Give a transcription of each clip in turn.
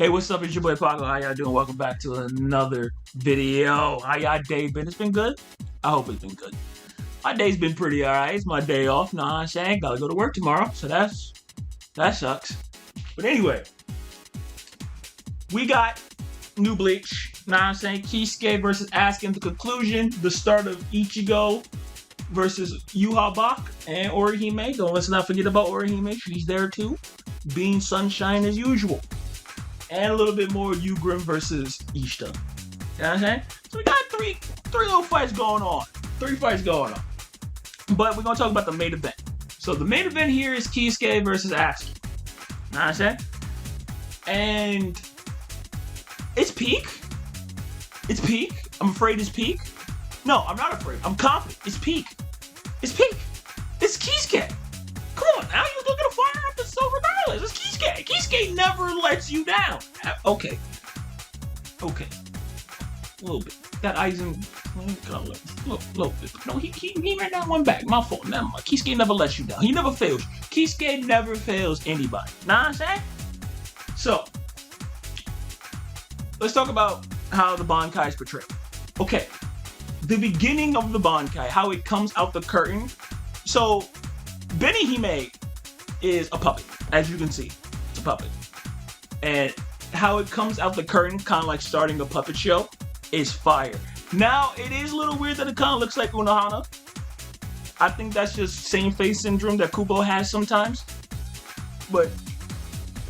Hey, what's up? It's your boy Paco. How y'all doing? Welcome back to another video. How y'all day been? It's been good? I hope it's been good. My day's been pretty alright. It's my day off. Nah, I'm saying gotta go to work tomorrow, so that sucks. But anyway, we got new Bleach. Nah, I'm saying Kisuke versus Asuka. The conclusion, the start of Ichigo versus Yuha Bach and Orihime. Let's not forget about Orihime. She's there too, being sunshine as usual. And a little bit more Ugrim versus Ishta. You know what I'm saying? So we got three little fights going on. 3 fights going on. But we're going to talk about the main event. So the main event here is Kisuke versus Asuka. You know what I'm saying? And it's peak. It's peak. I'm afraid it's peak. No, I'm not afraid. I'm confident. It's peak. It's peak. It's Kisuke. Come on now. You're looking to fire up the silver regardless. It's Kisuke. Kisuke never lets you down. Okay. A little bit. That Aizen, a little bit. No, he ran that one back. My fault. Never mind. Kisuke never lets you down. He never fails. Kisuke never fails anybody. Know what I'm saying? So, let's talk about how the Bankai is portrayed. Okay. The beginning of the Bankai, how it comes out the curtain. So, Benihime is a puppet, as you can see. It's a puppet. And how it comes out the curtain, kind of like starting a puppet show, is fire. Now, it is a little weird that it kind of looks like Unohana. I think that's just same face syndrome that Kubo has sometimes. But,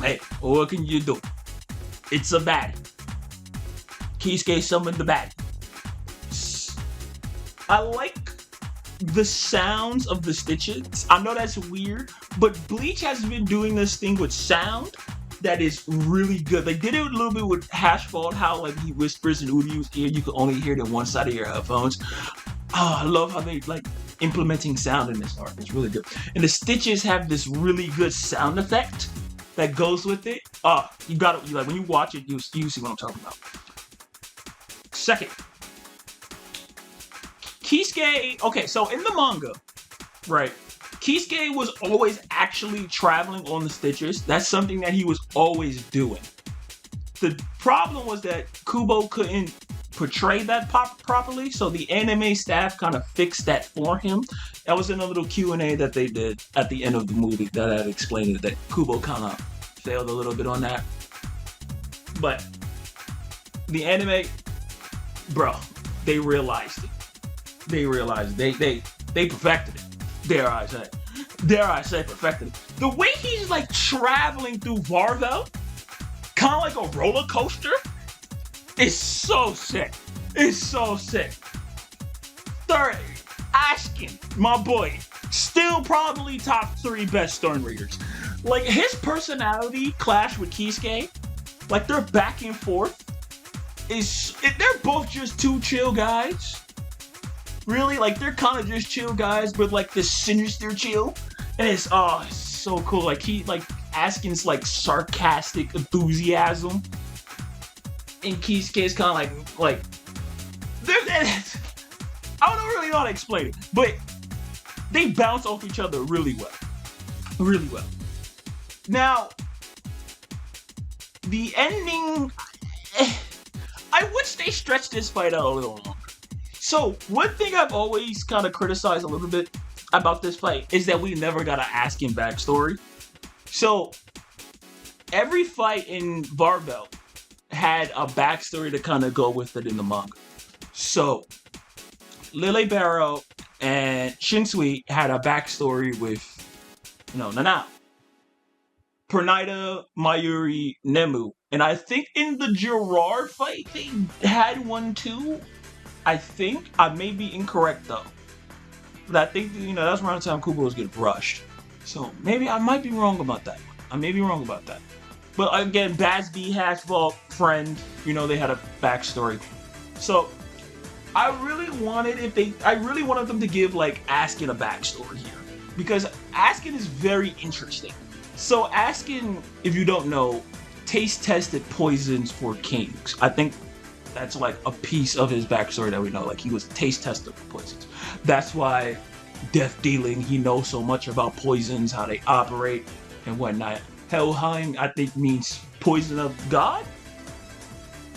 hey, what can you do? It's a baddie. Kisuke summoned the baddie. I like the sounds of the stitches. I know that's weird, but Bleach has been doing this thing with sound that is really good. They did it a little bit with Hashfault, how like he whispers in Uryu's ear, you can only hear it in one side of your headphones. Oh, I love how they like implementing sound in this art. It's really good. And the stitches have this really good sound effect that goes with it. You gotta, like when you watch it, you see what I'm talking about. Second, Kisuke, okay, so in the manga, right, Kisuke was always actually traveling on the stitches. That's something that he was always doing. The problem was that Kubo couldn't portray that properly, so the anime staff kind of fixed that for him. That was in a little Q&A that they did at the end of the movie that had explained it, that Kubo kind of failed a little bit on that. But the anime, bro, they realized it. They realized they perfected it. Dare I say perfected it. The way he's like traveling through Varvel, kind of like a roller coaster, is so sick. It's so sick. Third, Ashkin, my boy, still probably top 3 best Stone Readers. Like his personality clash with Kisuke, like they're back and forth. They're both just 2 chill guys. Really, like they're kind of just chill guys, but like this sinister chill, and it's so cool. Like Askin's like sarcastic enthusiasm, and Kisuke's kind of like I don't really know how to explain it, but they bounce off each other really well. Now, the ending, I wish they stretched this fight out a little longer. So, one thing I've always kind of criticized a little bit about this fight is that we never got an Askin backstory. So, every fight in Varvel had a backstory to kind of go with it in the manga. So, Lily Barrow and Shinsui had a backstory with, Nanao, Pernida, Mayuri, Nemu. And I think in the Gerard fight, they had one too. I think. I may be incorrect though. But I think, that's around the time Kubo was getting brushed. So maybe I might be wrong about that. But again, Bazz-B, Hashball, friend, they had a backstory. So I really wanted them to give like Askin a backstory here. Because Askin is very interesting. So Askin, if you don't know, taste tested poisons for kings. I think that's like a piece of his backstory that we know. Like he was taste tested for poisons. That's why death dealing, he knows so much about poisons, how they operate and whatnot. Helheim, I think, means poison of God?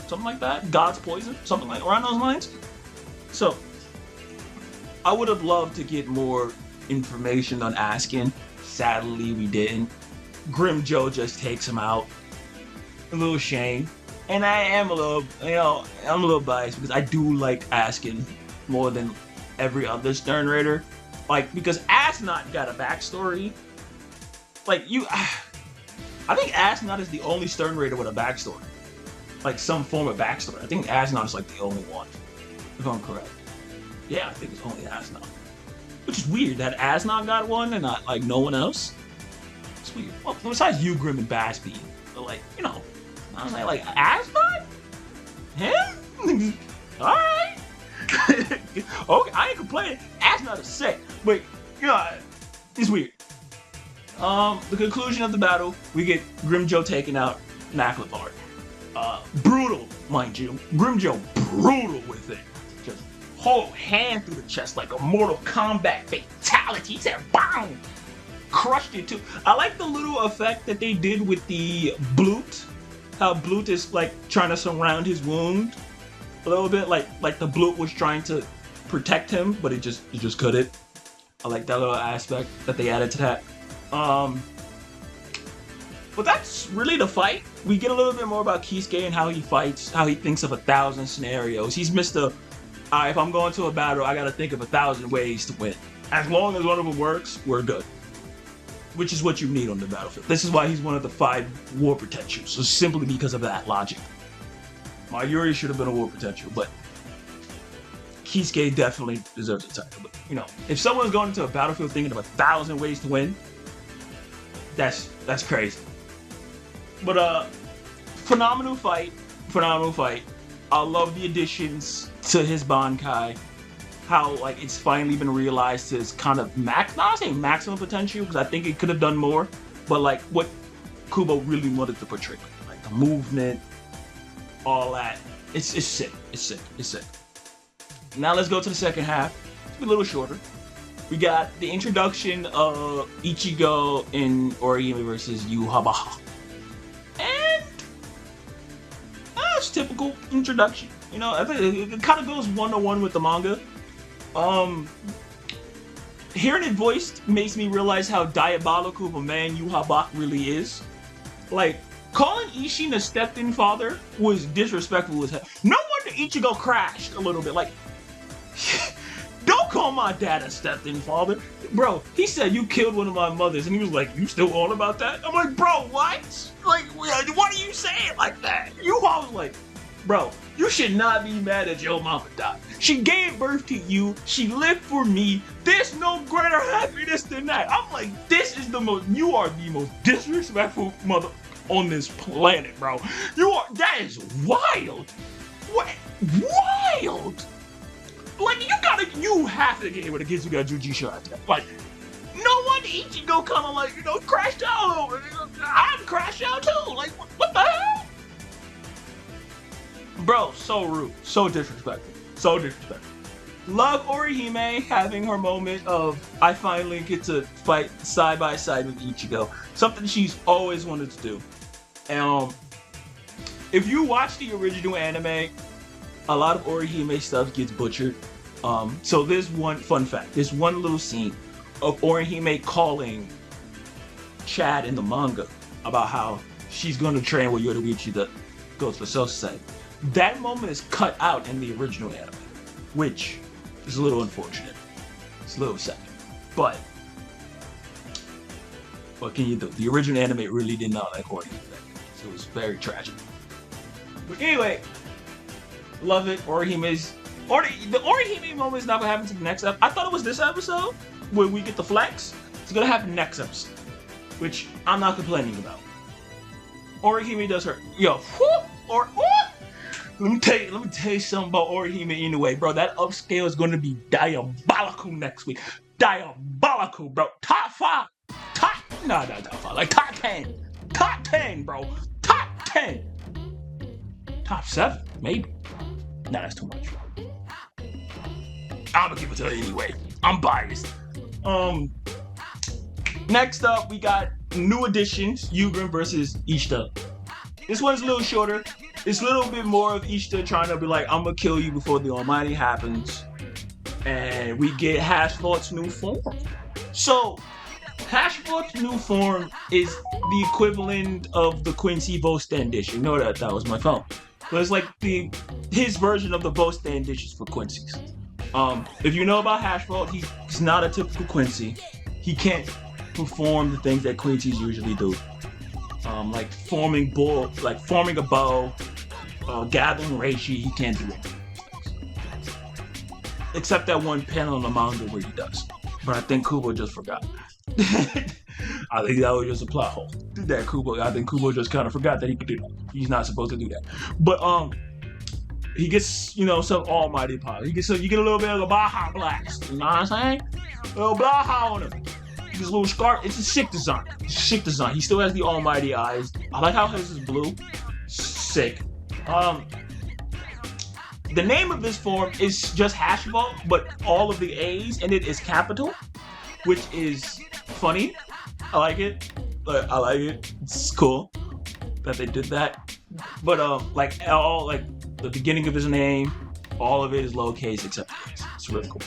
Something like that? God's poison? Something like around those lines? So, I would have loved to get more information on Askin. Sadly, we didn't. Grim Joe just takes him out. A little shame. And I am a little, I'm a little biased because I do like Askin more than every other Stern Raider. Like, because Asnot got a backstory. Like, I think Asnot is the only Stern Raider with a backstory. Like, some form of backstory. I think Asnot is, like, the only one. If I'm correct. Yeah, I think it's only Asnot. Which is weird that Asnot got one and not, like, no one else. It's weird. Well, besides you, Grim, and Basby. But, like, I was like, Asnot? Him? Alright. Okay, I ain't complaining. Asnot is sick. But, it's weird. The conclusion of the battle, we get Grim Joe taking out Maclevar. Brutal, mind you. Grim Joe, brutal with it. Just whole hand through the chest like a Mortal Kombat fatality. He said, BOOM! Crushed it too. I like the little effect that they did with the Bloot. How Bloot is like trying to surround his wound a little bit. Like the Bloot was trying to protect him, but it just couldn't. I like that little aspect that they added to that. But that's really the fight. We get a little bit more about Kisuke and how he fights, how he thinks of 1,000 scenarios. He's Mr. If I'm going to a battle, I gotta think of 1,000 ways to win. As long as one of them works, we're good. Which is what you need on the battlefield. This is why he's one of the 5 war potentials. So simply because of that logic. Mayuri should have been a war potential, but Kisuke definitely deserves a title. But, if someone's going into a battlefield thinking of 1,000 ways to win, that's crazy. But phenomenal fight. I love the additions to his Bankai. How it's finally been realized his kind of not saying maximum potential because I think it could have done more, but what Kubo really wanted to portray, like the movement, all that. It's sick. It's sick. Now let's go to the second half. It's a little shorter. We got the introduction of Ichigo in Orihime versus Yhwach. And it's typical introduction. I think it kind of goes one-to-one with the manga. Hearing it voiced makes me realize how diabolical of a man Yhwach really is. Like, calling Ishin a stepped-in father was disrespectful as hell. No wonder Ichigo crashed a little bit. Like, don't call my dad a stepped-in father. Bro, he said you killed one of my mothers, and he was like, you still on about that? I'm like, bro, what? Like, what are you saying like that? Yhwach was like, bro, you should not be mad at your mama died. She gave birth to you. She lived for me. There's no greater happiness than that. I'm like, you are the most disrespectful mother on this planet, bro. That is wild. What? Wild. Like, you have to get able to get you got Jujutsu after that. Like, no one Ichigo kind of crashed out over. I'm crashed out too. Like, what the hell? Bro, so rude, so disrespectful. Love Orihime having her moment of I finally get to fight side by side with Ichigo. Something she's always wanted to do. If you watch the original anime, a lot of Orihime stuff gets butchered. So there's one fun fact. There's one little scene of Orihime calling Chad in the manga about how she's going to train with Yoruichi to go to the Soul Society. That moment is cut out in the original anime, which is a little unfortunate. It's a little sad. But what can you do? The original anime really did not like Orihime. So it was very tragic. But anyway, love it. The Orihime moment is not going to happen to the next episode. I thought it was this episode where we get the flex. It's going to happen next episode, which I'm not complaining about. Orihime does her, let me tell you something about Orihime anyway, bro. That upscale is going to be diabolical next week. Diabolical, bro. Top 5. Top 5. Like top 10. Top 10, bro. Top 10. Top 7, maybe. Nah, that's too much. I'm gonna give it to her anyway. I'm biased. Next up, we got new additions, Yugen versus Ishita. This one's a little shorter. It's a little bit more of Ishita trying to be like, I'm gonna kill you before the Almighty happens. And we get Hashforth's new form. So, Hashforth's new form is the equivalent of the Quincy Vostand dish. You know that was my phone. But it's like his version of the Vostand dishes for Quincy's. If you know about Hashforth, he's not a typical Quincy. He can't perform the things that Quincy's usually do. Like forming a bow, gathering reishi, he can't do it. Except that one panel in the manga where he does. But I think Kubo just forgot. I think that was just a plot hole. I think Kubo just kind of forgot that he could do that. He's not supposed to do that. But he gets, some almighty power. You get a little bit of a Baja blast. You know what I'm saying? A little Baja on him. He gets a little scarf. It's a sick design. He still has the almighty eyes. I like how his is blue. Sick. The name of this form is just Hashforth, but all of the A's in it is capital, which is funny. I like it. It's cool that they did that. But the beginning of his name, all of it is lowercase except the A's. It's really cool.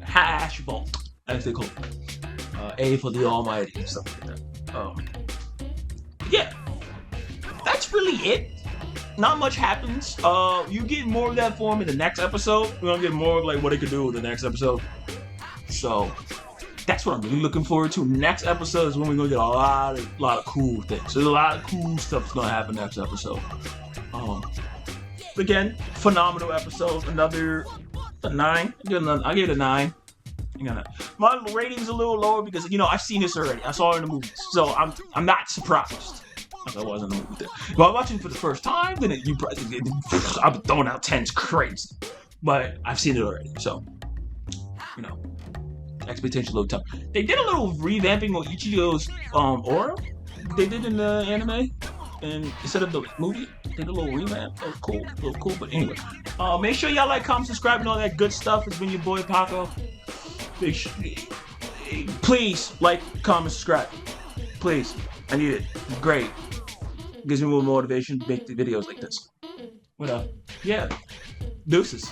Hashforth, as they call it. A for the Almighty and stuff like that. Yeah, that's really it. Not much happens. You get more of that form in the next episode. We're gonna get more of like what it could do with the next episode. So that's what I'm really looking forward to. Next episode is when we're gonna get a lot of cool things. There's a lot of cool stuff that's gonna happen next episode. Again, phenomenal episode. Another a 9. I gave it a 9. My rating's a little lower because I've seen this already. I saw it in the movies, so I'm not surprised. I wasn't in the movie. If I'm watching for the first time, then I'm throwing out 10s crazy. But I've seen it already, so expectations a little tough. They did a little revamping on Ichigo's aura. They did in the anime, and instead of the movie, they did a little revamp. That was cool. But anyway, make sure y'all like, comment, subscribe, and all that good stuff. It's been your boy Paco. Please like, comment, subscribe. Please, I need it. Great. Gives me more motivation to make the videos like this. What up? Yeah. Deuces.